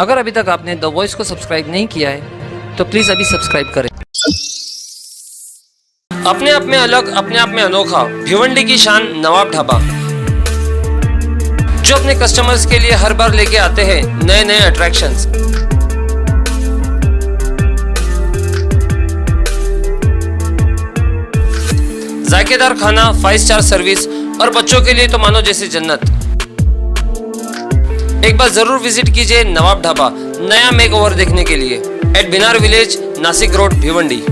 अगर अभी तक आपने द वॉइस को सब्सक्राइब नहीं किया है तो प्लीज़ अभी सब्सक्राइब करें। अपने आप में अलग, अपने आप में अनोखा, भिवंडी की शान नवाब ढाबा, जो अपने कस्टमर्स के लिए हर बार लेके आते हैं नए नए अट्रैक्शंस। जायकेदार खाना, 5 स्टार सर्विस और बच्चों के लिए तो मानो जैसे जन्नत। एक बार जरूर विजिट कीजिए नवाब ढाबा नया मेकओवर देखने के लिए at Binar village, Nashik road, Bhiwandi.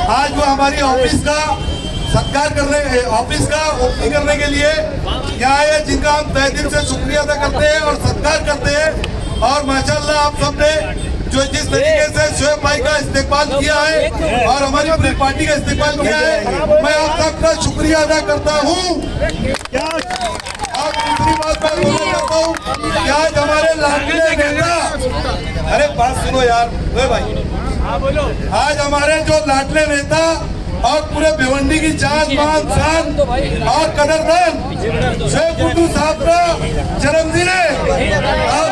आज वो हमारी ऑफिस का सत्कार करने, ऑफिस का ओपनिंग करने के लिए यहाँ आए, जिनका हम तहे दिल से शुक्रिया अदा करते हैं और सत्कार करते हैं। और माशाल्लाह आप सबने जो जिस तरीके से शोएब भाई का इस्तेमाल किया है और हमारी पूरी पार्टी का इस्तेमाल किया है, मैं आप सबका शुक्रिया अदा करता हूँ। और दूसरी बात मैं बोलना चाहता हूँ कि आज हमारे लाडले नेता, अरे बात सुनो यार भाई, आज हमारे जो लाडले नेता और पूरे भिवंडी की जान मान शान और कदरदान शोएब कुद्दू साहब का जन्मदिन है। आप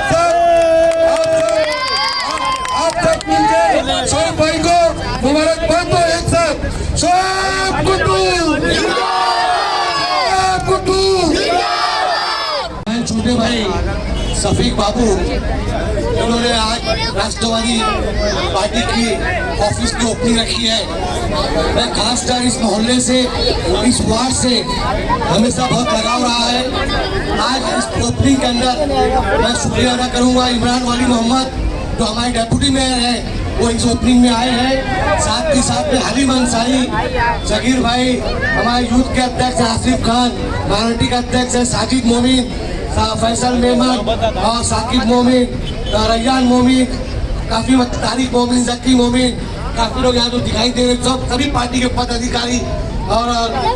सब मिलकर शोएब भाई को मुबारकबाद दो एक साथ। शोएब कुद्दू, शोएब कुद्दू। छोटे भाई शफीक बाबू, उन्होंने आज राष्ट्रवादी पार्टी की ऑफिस की ओपनिंग रखी है। मैं खासकर इस मोहल्ले से, इस वार्ड से हमेशा बहुत लगाव रहा है। आज इस ओपनिंग के अंदर मैं शुक्रिया अदा करूंगा इमरान वाली मोहम्मद, जो हमारे डेप्यूटी मेयर हैं, वो इस ओपनिंग में आए हैं। साथ ही साथ में हलीम अंसारी, जगीर भाई, हमारे यूथ के अध्यक्ष आसिफ खान, माइनॉरिटी के अध्यक्ष है साजिद मोमिन, फैसल मेमन और साकिब मोमिन, रैयान मोमिन, काफी तारिक मोमिन, जक्की मोमिन, काफी लोग यहाँ जो दिखाई दे रहे, सब सभी पार्टी के पदाधिकारी और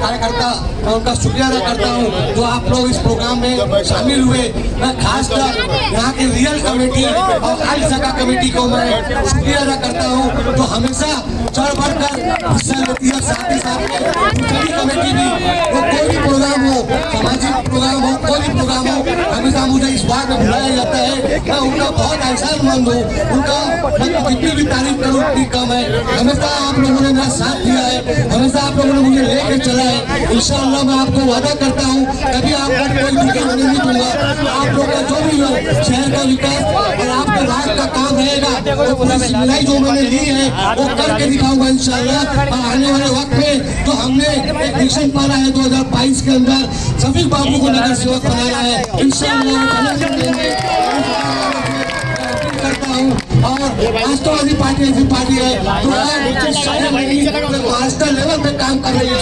कार्यकर्ता, मैं उनका शुक्रिया अदा करता हूँ जो आप लोग इस प्रोग्राम में शामिल हुए। मैं खासकर यहाँ के रियल कमेटी और हाल सका कमेटी को मैं शुक्रिया अदा करता हूँ जो हमेशा चढ़ बढ़कर हिस्सा लेती है। साथ ही साथ में दूसरी कमेटी भी, वो कोई भी प्रोग्राम हो, सामाजिक प्रोग्राम हो, कोई भी प्रोग्राम हो, हमेशा मुझे इस बात में बुलाया जाता है। मैं उनका बहुत एहसानमंद हूँ, उनका मैं जितनी भी तारीफ करूँ उतनी कम है। हमेशा आप लोगों ने मेरा साथ दिया है, हमेशा आप लोगों ने मुझे लेके चला है। इंशाअल्लाह मैं आपको वादा करता हूँ कभी आपको कोई धोखा नहीं दूंगा। आप लोग का जो भी शहर का विकास और आपके राज का काम रहेगा, वो पूरी जिम्मेदारी जो मैंने ली है वो करके दिखाऊंगा इंशाअल्लाह। और आने वाले वक्त में जो हमने एक मिशन पाला है 2022 के अंदर, शफीक बाबू को नगर सेवक बनाना है इंशाअल्लाह करता हूँ। और राष्ट्रवादी पार्टी ऐसी पार्टी है जो मास्टर लेवल पे काम कर रही है।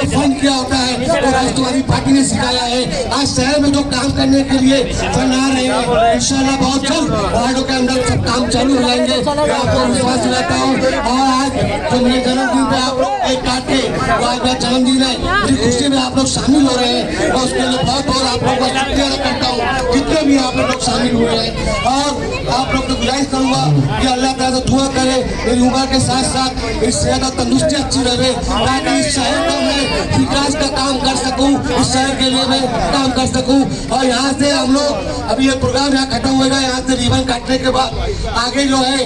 फंड किया होता है वो राष्ट्रवादी पार्टी ने सिखाया है। आज शहर में जो काम करने के लिए फंड आ रहे हैं, इंशाल्लाह बहुत जल्द वार्डों के अंदर सब काम चालू हो जाएंगे, आपको विश्वास दिलाता हूँ। और आज जो मेरे जन्मदिन पे आप लोग एक काट के, वो आज मेरा जन्मदिन है, मेरी खुशी में आप लोग शामिल हो रहे हैं और उसके लिए बहुत बहुत आप लोग का शुक्रिया करता हूँ जितने भी आप लोग शामिल हुए हैं। और आप लोग को गुजारिश करूंगा कि अल्लाह ताला दुआ करे मेरी उम्र के साथ साथ इस शहर का तंदुरुस्ती अच्छी रहे, ताकि इस शहर का मैं विकास का काम कर सकूं, इस शहर के लिए मैं काम कर सकूं। और यहाँ से हम लोग अभी ये प्रोग्राम यहाँ खत्म होगा, यहाँ से रिबन काटने के बाद आगे जो है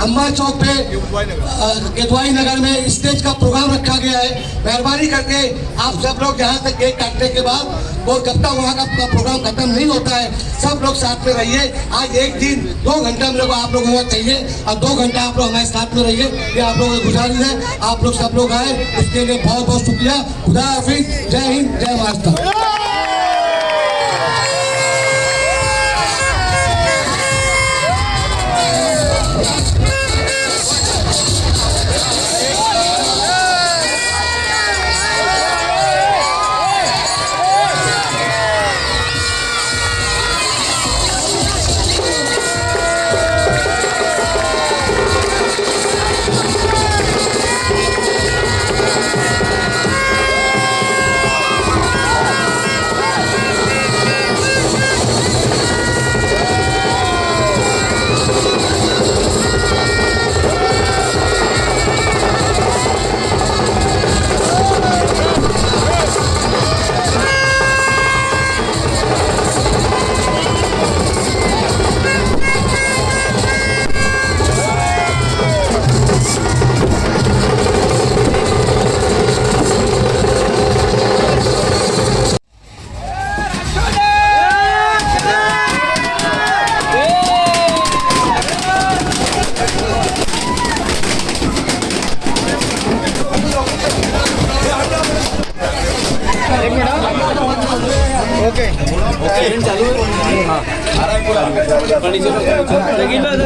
अम्बा चौक पे केतवाई नगर में स्टेज का प्रोग्राम रखा गया है। मेहरबानी करके आप सब लोग यहाँ से केक काटने के बाद वो जब तक वहाँ का प्रोग्राम खत्म नहीं होता है, सब लोग साथ में रहिए। आज एक दिन 2 घंटे हम लोग आप लोगों को चाहिए और 2 घंटा आप लोग हमारे साथ में रहिए, ये आप लोगों की गुजारिश है। आप लोग सब लोग आए उसके लिए बहुत बहुत शुक्रिया। खुदा हाफिज, जय हिंद, जय महाराष्ट्र।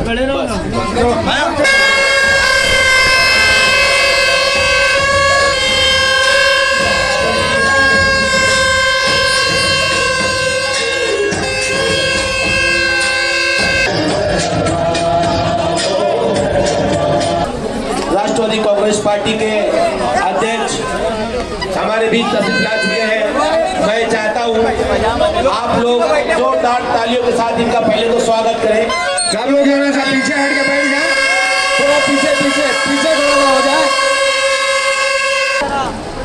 खड़े रहो ना। कांग्रेस पार्टी के अध्यक्ष हमारे बीच तशरीफ ला चुके हैं। मैं चाहता हूं आप लोग जोरदार तालियों के साथ इनका पहले तो स्वागत करें। सब लोग जरा सा पीछे हट के बैठ जाए, थोड़ा पीछे खड़ा हो जाए।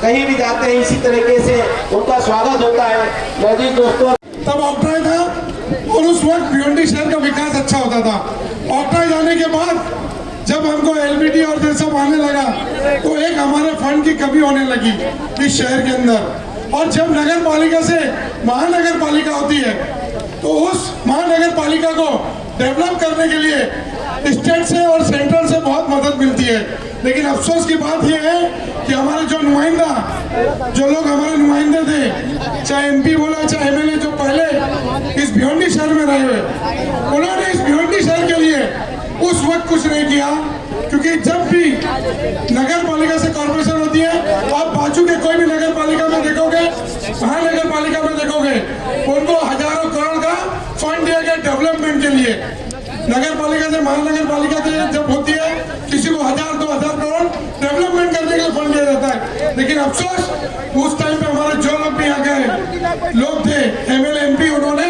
कहीं भी जाते हैं इसी तरीके से उनका स्वागत होता है। मौजूद दोस्तों, तब ऑक्ट्राई था और उस वक्त भिवंडी शहर का विकास अच्छा होता था। ऑक्ट्राई जाने के बाद जब हमको एलबीटी और ये सब आने लगा तो एक हमारे फंड की कमी होने लगी इस शहर के अंदर। और जब नगर पालिका से महानगर पालिका होती है तो उस महानगर पालिका को डेवलप करने के लिए स्टेट से और सेंट्रल से बहुत मदद मिलती है। लेकिन अफसोस की बात यह है कि हमारे जो नुमाइंदा, जो लोग हमारे नुमाइंदे थे, चाहे एमपी बोला चाहे एमएलए, जो पहले इस भिवंडी शहर में रहे हुए, उन्होंने इस भिवंडी शहर के लिए उस वक्त कुछ नहीं किया। क्योंकि जब भी नगर पालिका से कॉर्पोरेशन होती है, आप बाजू के कोई भी नगर पालिका में देखोगे, महानगर पालिका में देखोगे, उनको हजारों करोड़ का फंड दिया गया डेवलपमेंट के लिए। नगर पालिका से महानगर पालिका के जब होती है, किसी को 1000-2000 करोड़ डेवलपमेंट करने के लिए फंड दिया जाता है। लेकिन अफसोस उस टाइम पे हमारे जो लोग भी यहाँ के लोग थे, एमएलए एमपी, उन्होंने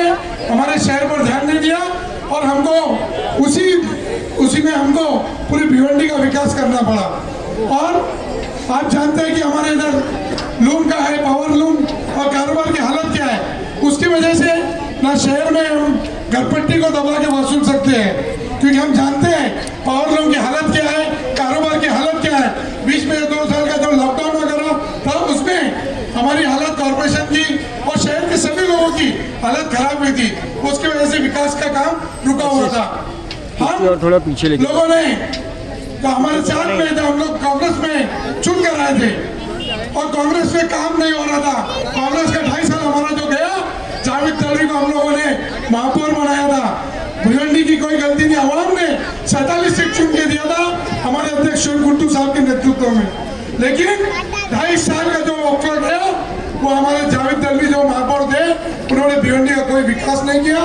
हमारे शहर पर ध्यान नहीं दिया और हमको उसी में हमको पूरी भिवंडी का विकास करना पड़ा। और आप जानते हैं कि हमारे इधर लूम का है, पावर लूम, और कारोबार की हालत क्या है। उसकी वजह से ना शहर में हम घरपट्टी को दबा के वसूल सकते हैं, क्योंकि हम जानते हैं पावर लूम की हालत क्या है, कारोबार की हालत क्या है। बीच में 2 साल का जो लॉकडाउन वगैरह था, उसमें हमारी हालत कॉर्पोरेशन की और शहर के सभी लोगों की हालत खराब हुई थी। उसकी वजह से विकास का काम रुका हुआ था। हम थोड़ा पीछे लेके लोगों ने तो हमारे साथ में थे, हम लोग कांग्रेस में चुन कर आए थे और कांग्रेस में काम नहीं हो रहा था। कांग्रेस का 2.5 साल हमारा जो गया, जावेद तलवी को हम लोगों ने महापौर बनाया था। भिवंडी की कोई गलती नहीं, आवाम ने 47 सीट चुन के दिया था हमारे अध्यक्ष गुड्डू साहब के नेतृत्व में। लेकिन 2.5 साल का जो वक्त गया, वो हमारे जावेद तलवी जो महापौर थे, उन्होंने भिवंडी का कोई विकास नहीं किया।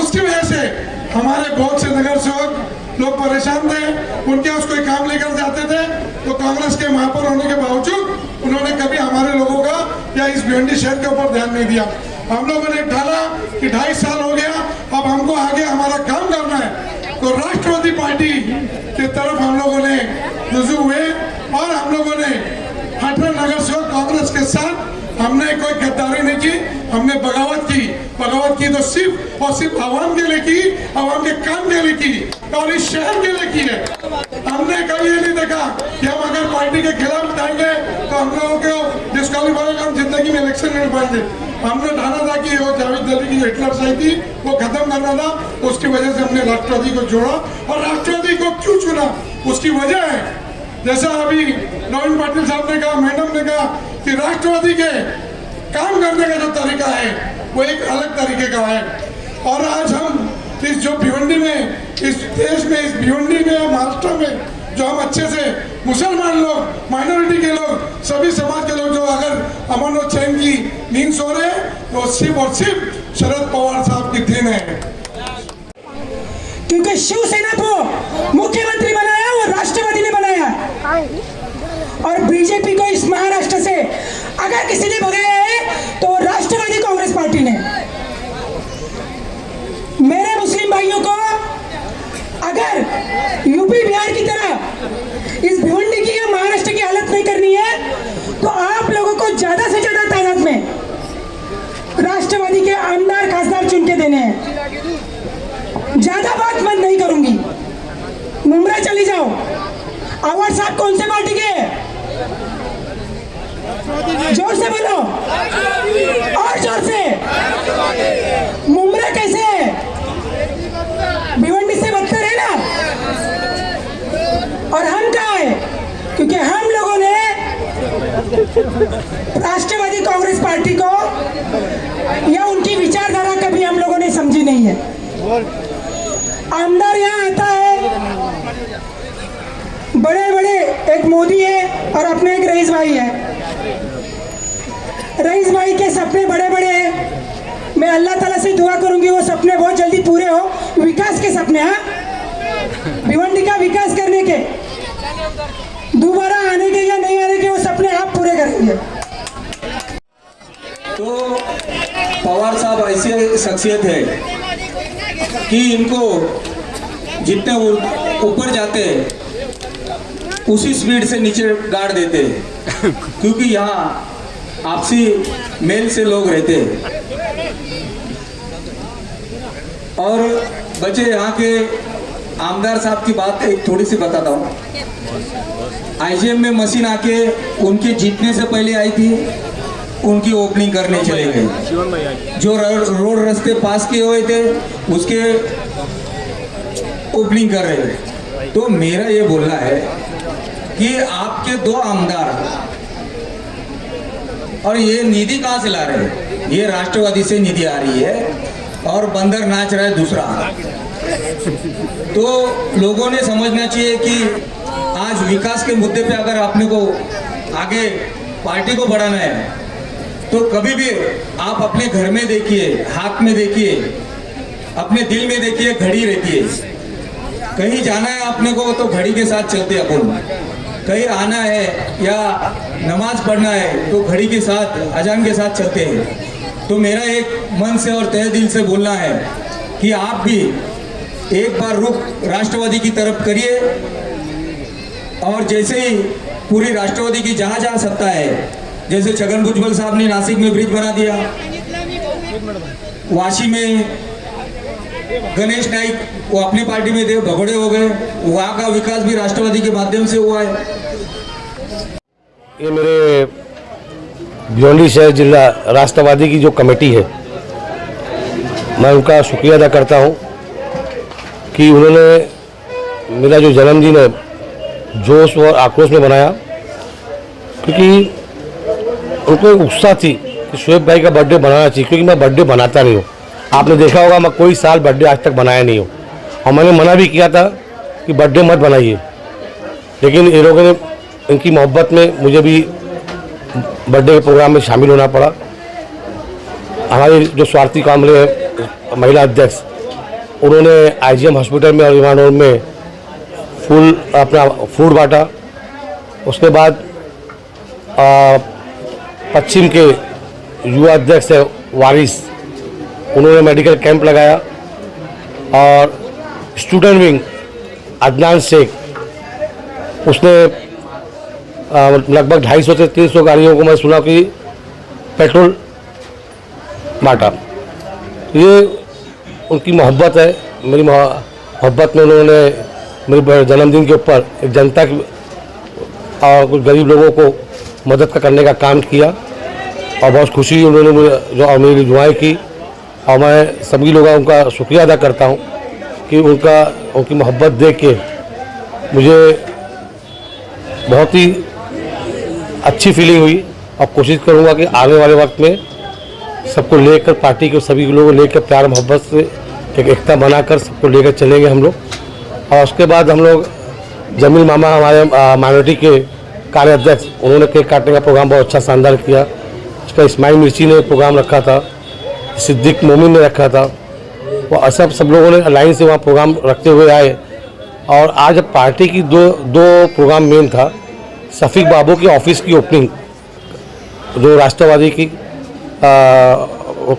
उसकी वजह से हमारे बहुत से नगर सेवक लोग परेशान थे। उनके पास कोई काम लेकर जाते थे तो कांग्रेस के महापौर होने के बावजूद उन्होंने कभी हमारे लोगों का या इस भिवंडी शहर के ऊपर ध्यान नहीं दिया। हम लोगों ने ठाना कि 2.5 साल हो गया, अब हमको आगे हमारा काम करना है। तो राष्ट्रवादी पार्टी की तरफ हम लोगों ने रुजू हुए और हम लोगों ने 18 नगर सेवक कांग्रेस के साथ, हमने कोई गद्दारी नहीं की, हमने बगावत की। बगावत की तो सिर्फ और सिर्फ आवाम के लिए की, आवाम के काम के लिए की और इस शहर के लिए की है। हमने कभी ये नहीं देखा कि हम अगर पार्टी के खिलाफ जाएंगे तो हम लोगों को डिस्क्वालीफाई, हम जिंदगी में इलेक्शन नहीं पाएंगे। हमने ठाना था कि वो जावेद तलवी की हिटलर सही थी, वो खत्म करना था। उसकी वजह से हमने राष्ट्रवादी को जोड़ा। और राष्ट्रवादी को क्यों चुना, उसकी वजह है, जैसा अभी नवीन पाटिल साहब ने कहा, मैडम ने कहा कि राष्ट्रवादी के काम करने का जो तरीका है वो एक अलग तरीके का है। और आज हम इस जो भिवंडी में, इस देश में, इस भिवंडी में, महाराष्ट्र में जो हम अच्छे से मुसलमान लोग, माइनॉरिटी के लोग, सभी समाज के लोग जो अगर अमन और चैन की नींद सो रहे हैं, तो सिर्फ और सिर्फ शरद पवार साहब की देन है। क्योंकि शिवसेना को मुख्यमंत्री बनाया वो राष्ट्रवादी ने बनाया और बीजेपी को इस महाराष्ट्र से अगर किसी ने भगाया है तो राष्ट्रवादी कांग्रेस पार्टी ने। मेरे मुस्लिम भाइयों को अगर यूपी बिहार की तरह इस भिवंडी की या महाराष्ट्र की हालत नहीं करनी है तो आप लोगों को ज्यादा से ज्यादा तादाद में राष्ट्रवादी के आमदार खासदार चुन के देने हैं। ज्यादा बात मैं नहीं करूंगी, मुमरा चली जाओ। आवाज साहब कौन से पार्टी के हैं? जोर से बोलो और जोर से। मुमरा कैसे है? भिवंडी से बदतर है ना। और हम कहाँ है? क्योंकि हम लोगों ने राष्ट्रवादी कांग्रेस पार्टी को या उनकी विचारधारा कभी हम लोगों ने समझी नहीं है। आमदार यहाँ आता है, बड़े बड़े, एक मोदी है और अपने एक रईस भाई है। रईस भाई के सपने बड़े बड़े हैं। मैं अल्लाह ताला से दुआ करूंगी वो सपने बहुत जल्दी पूरे हो, विकास के सपने। हाँ, भिवंडी का विकास करने के। दोबारा आने के या नहीं आने के वो सपने आप पूरे करेंगे। तो पवार साहब ऐसे शख्सियत है कि इनको जितने ऊपर जाते हैं उसी स्पीड से नीचे गाड़ देते हैं, क्योंकि यहाँ आपसी मेल से लोग रहते हैं। और बच्चे यहाँ के आमदार साहब की बात एक थोड़ी सी बताता हूँ। आईजीएम में मशीन आके उनके जीतने से पहले आई थी, उनकी ओपनिंग करने चले गए। जो रोड रास्ते पास किए हुए थे उसके ओपनिंग कर रहे थे। तो मेरा ये बोलना है कि आपके 2 आमदार और ये निधि कहाँ से ला रहे हैं? ये राष्ट्रवादी से निधि आ रही है और बंदर नाच रहा है दूसरा। तो लोगों ने समझना चाहिए कि आज विकास के मुद्दे पे अगर आपने को आगे पार्टी को बढ़ाना है तो कभी भी आप अपने घर में देखिए, हाथ में देखिए, अपने दिल में देखिए, घड़ी रहती है। कहीं जाना है आपने को तो घड़ी के साथ चलते अपन, कहीं आना है या नमाज पढ़ना है तो घड़ी के साथ, अजान के साथ चलते हैं। तो मेरा एक मन से और तहे दिल से बोलना है कि आप भी एक बार रुख राष्ट्रवादी की तरफ करिए और जैसे ही पूरी राष्ट्रवादी की जहाँ जहाँ सत्ता है, जैसे छगन भुजबल साहब ने नासिक में ब्रिज बना दिया, वाशी में गणेश नाइक वो अपनी पार्टी में थे, भगोड़े हो गए, वहाँ का विकास भी राष्ट्रवादी के माध्यम से हुआ है। ये मेरे भिवंडी शहर जिला राष्ट्रवादी की जो कमेटी है, मैं उनका शुक्रिया अदा करता हूँ कि उन्होंने मेरा जो जन्मदिन है जोश और आक्रोश में बनाया, क्योंकि उनको एक उत्साह थी कि शोएब भाई का बर्थडे बनाना चाहिए, क्योंकि मैं बर्थडे बनाता नहीं हूँ। आपने देखा होगा मैं कोई साल बर्थडे आज तक बनाया नहीं हूँ और मैंने मना भी किया था कि बर्थडे मत बनाइए, लेकिन ये लोगों ने, इनकी मोहब्बत में मुझे भी बर्थडे के प्रोग्राम में शामिल होना पड़ा। हमारे जो स्वार्थी कामले हैं महिला अध्यक्ष, उन्होंने आईजीएम हॉस्पिटल में और रिमांड होम में अपना फूड बांटा। उसके बाद पश्चिम के युवा अध्यक्ष है वारिस, उन्होंने मेडिकल कैंप लगाया और स्टूडेंट विंग अदनान शेख, उसने लगभग 250 से 300 गाड़ियों को मैं सुना कि पेट्रोल बांटा। ये उनकी मोहब्बत है। मेरी मोहब्बत में उन्होंने मेरे जन्मदिन के ऊपर एक जनता की और कुछ गरीब लोगों को मदद करने का काम किया और बहुत खुशी उन्होंने मुझे जो मेरी दुआएं की और मैं सभी लोगों का शुक्रिया अदा करता हूं कि उनकी मोहब्बत देख के मुझे बहुत ही अच्छी फीलिंग हुई और कोशिश करूंगा कि आने वाले वक्त में सबको लेकर, पार्टी के सभी लोगों को लेकर प्यार मोहब्बत से एक एकता बनाकर सबको लेकर चलेंगे हम लोग। और उसके बाद हम लोग जमील मामा हमारे माइनॉरिटी के कार्य अध्यक्ष, उन्होंने केक काटने का प्रोग्राम बहुत अच्छा शानदार किया। उसका इस्माइल मिर्ची ने प्रोग्राम रखा था, सिद्दीक मोमिन ने रखा था, वो सब लोगों ने लाइन से वहाँ प्रोग्राम रखते हुए आए। और आज पार्टी की दो प्रोग्राम मेन था। शफीक बाबू की ऑफिस की ओपनिंग, जो राष्ट्रवादी की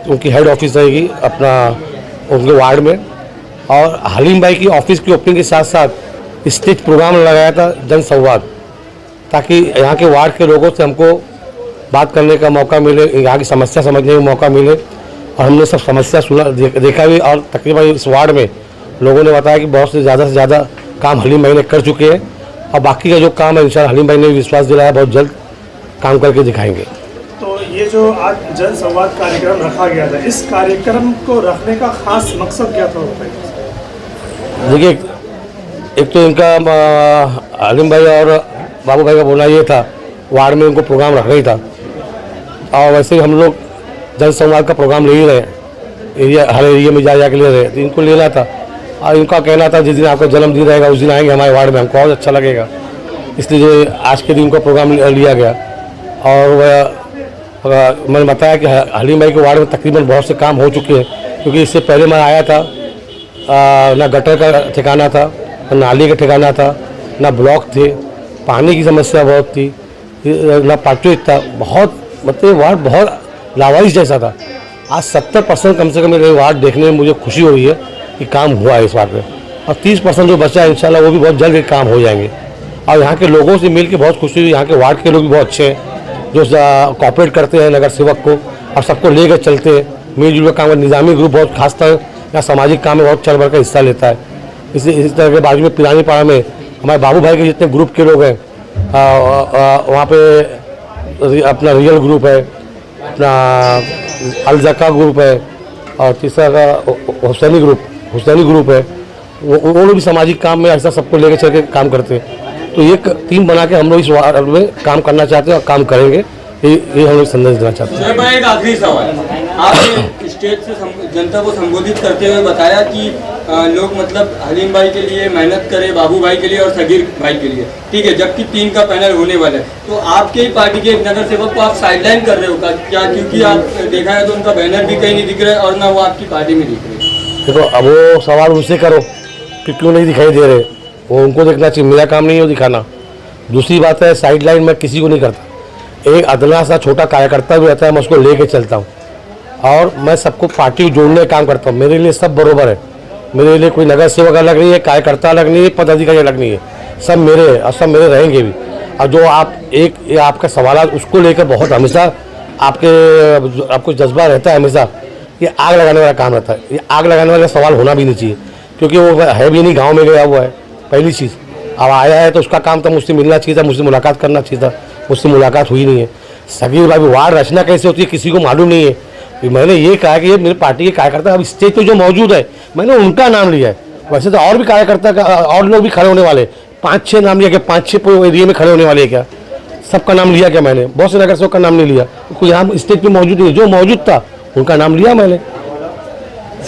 उनकी हेड ऑफिस रहेगी अपना उनके वार्ड में, और हलीम भाई की ऑफिस की ओपनिंग के साथ साथ स्टेज प्रोग्राम लगाया था जनसंवाद, ताकि यहाँ के वार्ड के लोगों से हमको बात करने का मौका मिले, यहाँ की समस्या समझने का मौका मिले। और हमने सब समस्या सुना, देखा भी, और तकरीबन इस वार्ड में लोगों ने बताया कि बहुत से ज़्यादा काम हलीम भाई ने कर चुके हैं और बाकी का जो काम है इंशाल्लाह हलीम भाई ने विश्वास दिलाया बहुत जल्द काम करके दिखाएंगे। तो ये जो आज जन संवाद कार्यक्रम रखा गया था, इस कार्यक्रम को रखने का खास मकसद क्या था? देखिए, एक तो इनका हलीम भाई और बाबू भाई का बोलना ये था, वार्ड में उनको प्रोग्राम रखना ही था और वैसे ही हम लोग जन संवाद का प्रोग्राम ले ही रहे, हर एरिया में जा के ले रहे, तो इनको लेना था। और इनका कहना था जिस दिन आपका जन्मदिन रहेगा उस दिन आएंगे हमारे वार्ड में, हमको बहुत अच्छा लगेगा, इसलिए आज के दिन का प्रोग्राम लिया गया। और मैंने बताया कि हलीम भाई के वार्ड में तकरीबन बहुत से काम हो चुके हैं, क्योंकि इससे पहले मैं आया था ना गटर का ठिकाना था, ना नाली का ठिकाना था, ना ब्लॉक थे, पानी की समस्या बहुत थी, ना पार्टी था, बहुत मतलब वार्ड बहुत लावारिस जैसा था। आज 70% कम से कम मेरे वार्ड देखने में मुझे खुशी हो रही है कि काम हुआ है इस वार्ड में, और 30% जो बचा है इंशाल्लाह वो भी बहुत जल्द काम हो जाएंगे। और यहाँ के लोगों से मिल के बहुत खुशी हुई। यहाँ के वार्ड के लोग भी बहुत अच्छे हैं, जो कॉपरेट करते हैं नगर सेवक को और सबको लेकर चलते हैं, मिलजुल कर काम। निज़ामी ग्रुप बहुत खास तरह या सामाजिक काम में बहुत चढ़ बढ़ कर हिस्सा लेता है। इसी तरह के बाजू में पिरानी पाड़ा में हमारे बाबू भाई के जितने ग्रुप के लोग हैं, वहाँ पे अपना रियल ग्रुप है, अपना अलजका ग्रुप है, और तीसरा का हुसैनी ग्रुप है। वो लोग भी सामाजिक काम में ऐसा सबको लेकर चल के काम करते हैं। तो एक टीम बना के हम लोग इस वार्ड में काम करना चाहते हैं और काम करेंगे, ये हम लोग संदेश देना चाहते हैं। भाई एक आखिरी सवाल, आपने स्टेज से जनता को संबोधित करते हुए बताया कि लोग मतलब हलीम भाई के लिए मेहनत करें, बाबू भाई के लिए और सगीर भाई के लिए, ठीक है, जबकि 3 का पैनल होने वाला है, तो आपके ही पार्टी के एक नगर सेवक को आप साइडलाइन कर रहे हो क्या? क्योंकि आप देखा है तो उनका बैनर भी कहीं नहीं दिख रहा है और ना वो आपकी पार्टी में दिख रही है। देखो, अब वो सवाल उनसे करो कि क्यों नहीं दिखाई दे रहे, वो उनको देखना चाहिए, मेरा काम नहीं है वो दिखाना। दूसरी बात है, साइडलाइन मैं किसी को नहीं करता। एक अदना सा छोटा कार्यकर्ता भी रहता है, मैं उसको लेके चलता हूँ और मैं सबको पार्टी को जोड़ने का काम करता हूँ। मेरे लिए सब बरोबर है, मेरे लिए कोई नगर सेवक अलग नहीं है, कार्यकर्ता अलग नहीं है, पदाधिकारी अलग नहीं है, सब मेरे हैं और सब मेरे रहेंगे भी। और जो आपका सवाल उसको लेकर बहुत हमेशा आपको जज्बा रहता है, हमेशा ये आग लगाने वाला काम रहता है। ये आग लगाने वाला सवाल होना भी नहीं चाहिए, क्योंकि वो है भी नहीं, गाँव में गया हुआ है पहली चीज़। अब आया है तो उसका काम था मुझसे मिलना चाहिए था, मुझसे मुलाकात करना चाहिए था, मुझसे मुलाकात हुई नहीं है। सगीर भाई, वार्ड रचना कैसे होती है किसी को मालूम नहीं है। मैंने ये कहा कि ये मेरे पार्टी के कार्यकर्ता अब स्टेज पे जो मौजूद है, मैंने उनका नाम लिया है। वैसे तो और भी कार्यकर्ता और लोग भी खड़े होने वाले, 5-6 नाम लिया क्या? 5-6 एरिया में खड़े होने वाले क्या? सबका नाम लिया क्या मैंने? बहुत से नगर सेवक का नाम नहीं लिया, कोई यहाँ स्टेज पे मौजूद नहीं, जो मौजूद था उनका नाम लिया मैंने।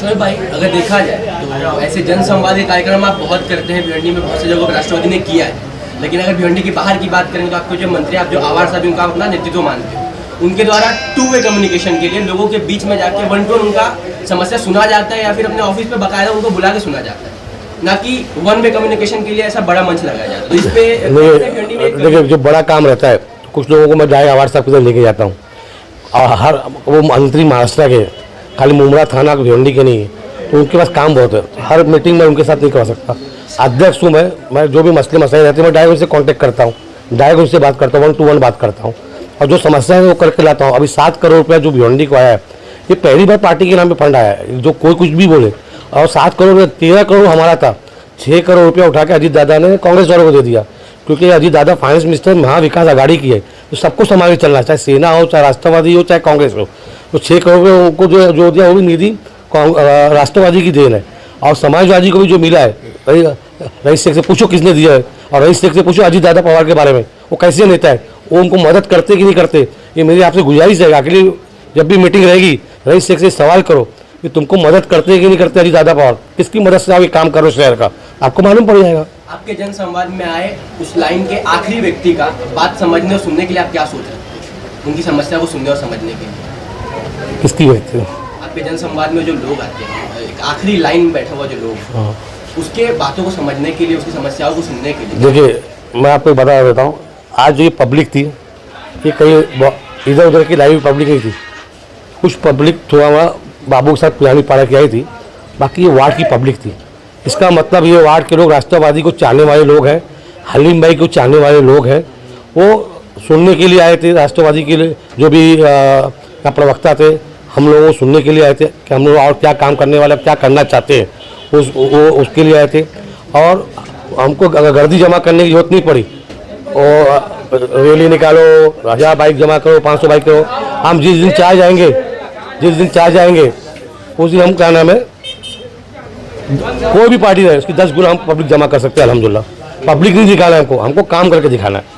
शोएब भाई, अगर देखा जाए तो ऐसे जन संवादी कार्यक्रम आप बहुत करते हैं, भिवंडी में बहुत से जगहों पर राष्ट्रवादी ने किया है, लेकिन अगर भिवंडी के बाहर की बात करें तो आपको जो मंत्री, आप जो आवार साहब उनका अपना नेतृत्व मानते हो, उनके द्वारा 2 वे कम्युनिकेशन के लिए लोगों के बीच में जाके 1 टू 1 उनका समस्या सुना जाता है, या फिर अपने ऑफिस पे बकायदा उनको बुला के सुना जाता है, ना कि 1 वे कम्युनिकेशन के लिए ऐसा बड़ा मंच लगाया जाता है। तो इस पे देखिए, जो बड़ा काम रहता है, कुछ लोगों को मैं डायरेक्ट आवार साहब की तरफ लेके जाता हूँ, और हर वो मंत्री महाराष्ट्र के, खाली मुमरा थाना भिवंडी के नहीं है, तो उनके पास काम बहुत है। हर मीटिंग में उनके साथ नहीं कर सकता। अध्यक्ष हूँ मैं जो भी मसले रहते हैं मैं डायरेक्ट उनसे कांटेक्ट करता हूँ, डायरेक्ट उनसे बात करता हूँ, 1 टू 1 बात करता हूँ, और जो समस्या है वो करके लाता हूँ। अभी 7 करोड़ रुपया जो भिवंडी को आया है, ये पहली बार पार्टी के नाम पे फंड आया है, जो कोई कुछ भी बोले। और 7 करोड़ में 13 करोड़ हमारा था, 6 करोड़ रुपया उठा के अजीत दादा ने कांग्रेस वालों को दे दिया, क्योंकि अजीत दादा फाइनेंस मिनिस्टर महाविकास आघाड़ी की है, तो सबको संभाल के चलना, चाहे सेना हो, चाहे राष्ट्रवादी हो, चाहे कांग्रेस हो। तो 6 करोड़ रुपये उनको जो दिया वो भी निधि राष्ट्रवादी की देन है। और समाजवादी को भी जो मिला है, रईस शेख से पूछो किसने दिया है, और रईस शेख से पूछो अजीत दादा पवार के बारे में, वो कैसे नेता है, वो उनको मदद करते कि नहीं करते। ये मेरी आपसे गुजारिश है, आखिर जब भी मीटिंग रहेगी रईस शेख से सवाल करो कि तुमको मदद करते कि नहीं करते अजीत दादा पवार, किसकी मदद से आप ये काम करो शहर का, आपको मालूम पड़ जाएगा। आपके जन संवाद में आए उस लाइन के आखिरी व्यक्ति का बात समझने और सुनने के लिए आप क्या सोच रहे हैं, उनकी समस्या को सुनने और समझने के लिए? किसकी व्यक्ति? आपके जन संवाद में जो लोग आते हैं, एक आखिरी लाइन में बैठा हुआ जो लोग, उसके बातों को समझने के लिए, उसकी समस्याओं को सुनने के लिए। देखिए, मैं आपको बता देता हूँ, आज जो ये पब्लिक थी, ये कहीं इधर उधर की लाइव पब्लिक नहीं थी। कुछ पब्लिक थोड़ा वहाँ बाबू के साथ पुरानी पारा की आई थी, बाकी ये वार्ड की पब्लिक थी। इसका मतलब ये वार्ड के लोग राष्ट्रवादी को चाहने वाले लोग हैं, हलीम भाई को चाहने वाले लोग हैं, वो सुनने के लिए आए थे। राष्ट्रवादी के लिए जो भी प्रवक्ता थे, हम लोगों को सुनने के लिए आए थे कि हम लोग और क्या काम करने वाले, क्या करना चाहते हैं, उसके लिए आए थे। और हमको गर्दी जमा करने की जरूरत नहीं पड़ी, और रैली निकालो, 1000 बाइक जमा करो, 500 बाइक करो। हम जिस दिन चाह जाएंगे उस दिन हम क्या नाम है, कोई भी पार्टी रहे उसकी 10 गुना हम पब्लिक जमा कर सकते हैं। अल्हम्दुलिल्लाह, पब्लिक नहीं दिखाना है हमको काम करके दिखाना है।